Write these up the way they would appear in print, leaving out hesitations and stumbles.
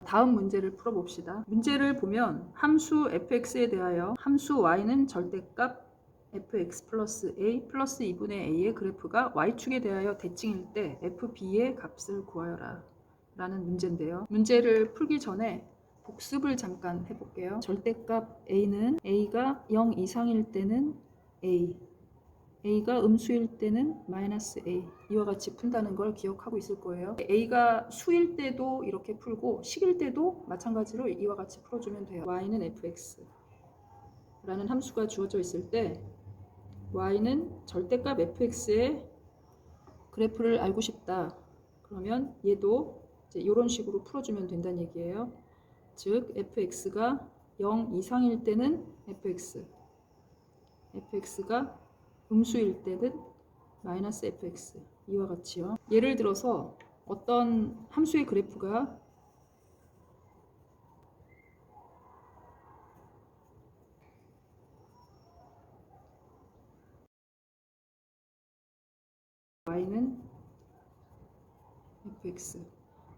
다음 문제를 풀어봅시다. 문제를 보면 함수 fx에 대하여 함수 y는 절대값 fx 플러스 a 플러스 2분의 a의 그래프가 y축에 대하여 대칭일 때 fb의 값을 구하여라 라는 문제인데요. 문제를 풀기 전에 복습을 잠깐 해볼게요. 절대값 a는 a가 0 이상일 때는 a가 음수일 때는 마이너스 a, 이와 같이 푼다는 걸 기억하고 있을 거예요. a가 수일 때도 이렇게 풀고 식일 때도 마찬가지로 이와 같이 풀어주면 돼요. y는 fx 라는 함수가 주어져 있을 때 y는 절대값 fx의 그래프를 알고 싶다. 그러면 얘도 이제 이런 식으로 풀어주면 된다는 얘기예요. 즉 fx가 0 이상일 때는 fx가 음수일 때는 마이너스 fx, 이와 같이요. 예를 들어서 어떤 함수의 그래프가 y는 fx,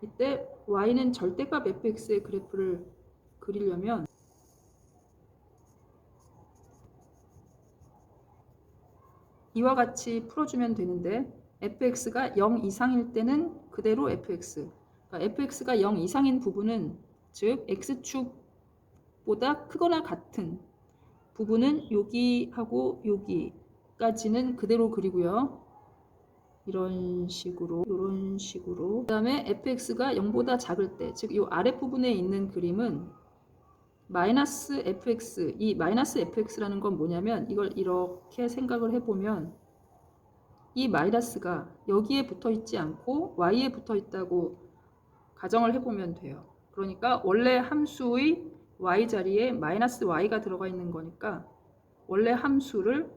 이때 y는 절대값 fx의 그래프를 그리려면 이와 같이 풀어주면 되는데 fx가 0 이상일 때는 그대로 fx, 그러니까 fx가 0 이상인 부분은 즉 x축보다 크거나 같은 부분은 여기하고 여기까지는 그대로 그리고요. 이런 식으로 그 다음에 fx가 0보다 작을 때, 즉 이 아랫부분에 있는 그림은 마이너스 fx, 이 마이너스 fx라는 건 뭐냐면 이걸 이렇게 생각을 해보면 이 마이너스가 여기에 붙어 있지 않고 y에 붙어 있다고 가정을 해보면 돼요. 그러니까 원래 함수의 y 자리에 마이너스 y가 들어가 있는 거니까 원래 함수를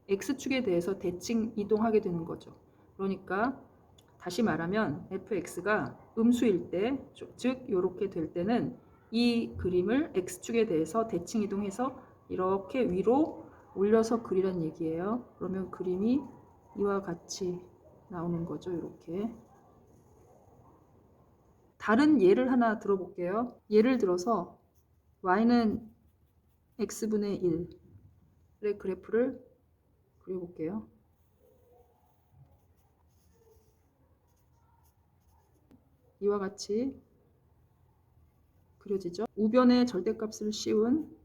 x축에 대해서 대칭 이동하게 되는 거죠. 그러니까 다시 말하면 fx가 음수일 때, 즉 이렇게 될 때는 이 그림을 x축에 대해서 대칭 이동해서 이렇게 위로 올려서 그리란 얘기예요. 그러면 그림이 이와 같이 나오는 거죠. 이렇게. 다른 예를 하나 들어볼게요. 예를 들어서 y는 x분의 1의 그래프를 그려볼게요. 이와 같이 그려지죠. 우변에 절대값을 씌운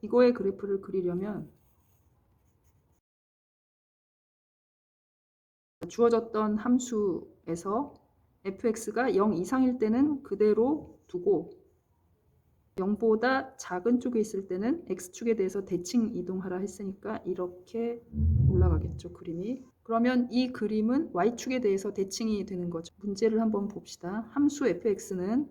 이거의 그래프를 그리려면 주어졌던 함수에서 fx가 0 이상일 때는 그대로 두고 0보다 작은 쪽에 있을 때는 x축에 대해서 대칭 이동하라 했으니까 이렇게 올라가겠죠, 그림이. 그러면 이 그림은 y축에 대해서 대칭이 되는 거죠. 문제를 한번 봅시다. 함수 fx는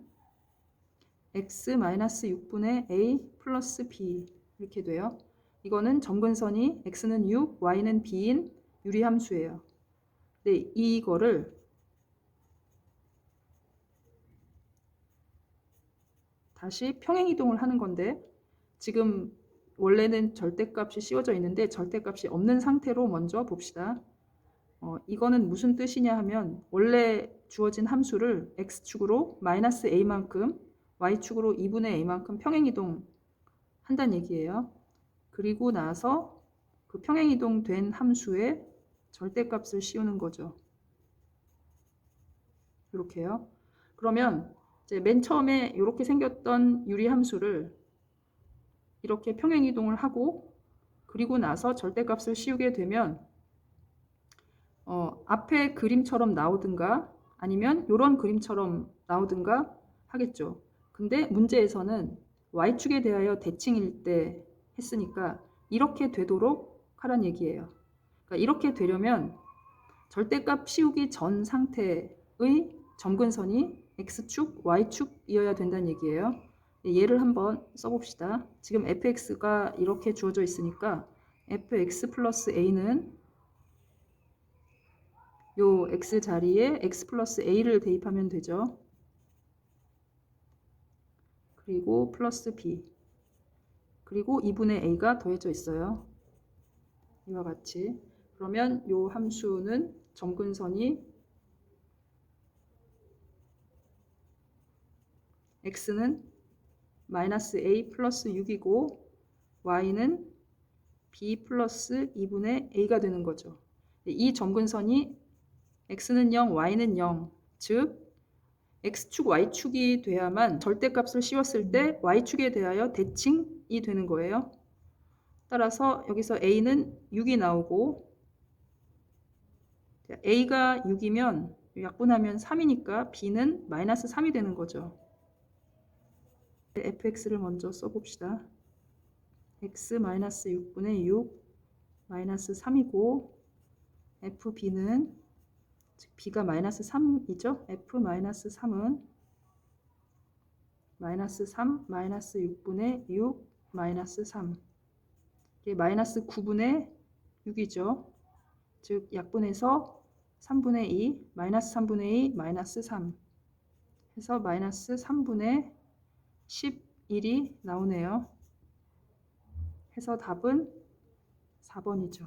x-6분의 a 플러스 b 이렇게 돼요. 이거는 점근선이 x는 6, y는 b인 유리함수예요. 네, 이거를 다시 평행이동을 하는 건데 지금 원래는 절대값이 씌워져 있는데 절대값이 없는 상태로 먼저 봅시다. 이거는 무슨 뜻이냐 하면 원래 주어진 함수를 x축으로 마이너스 a만큼 y축으로 2분의 a만큼 평행이동 한다는 얘기예요. 그리고 나서 그 평행이동 된 함수에 절대값을 씌우는 거죠. 이렇게요. 그러면 이제 맨 처음에 이렇게 생겼던 유리함수를 이렇게 평행이동을 하고 그리고 나서 절대값을 씌우게 되면 앞에 그림처럼 나오든가 아니면 이런 그림처럼 나오든가 하겠죠. 근데 문제에서는 y축에 대하여 대칭일 때 했으니까 이렇게 되도록 하란 얘기예요. 그러니까 이렇게 되려면 절대값 씌우기 전 상태의 점근선이 x축, y축이어야 된다는 얘기예요. 예를 한번 써봅시다. 지금 fx가 이렇게 주어져 있으니까 fx 플러스 a는 요 x 자리에 x 플러스 a를 대입하면 되죠. 그리고 플러스 b, 그리고 2분의 a가 더해져 있어요. 이와 같이. 그러면 요 함수는 점근선이 x는 마이너스 a 플러스 6이고 y는 b 플러스 2분의 a가 되는 거죠. 이 점근선이 x는 0, y는 0, 즉 x축, y축이 돼야만 절대값을 씌웠을 때 y축에 대하여 대칭이 되는 거예요. 따라서 여기서 a는 6이 나오고 a가 6이면 약분하면 3이니까 b는 마이너스 3이 되는 거죠. fx를 먼저 써봅시다. x 마이너스 6분의 6 마이너스 3이고 fb는 즉 b가 마이너스 3이죠. f 마이너스 3은 마이너스 3 마이너스 6분의 6 마이너스 3 이게 마이너스 9분의 6이죠. 즉 약분해서 3분의 2 마이너스 3분의 2 마이너스 3 해서 마이너스 3분의 11이 나오네요. 해서 답은 4번이죠.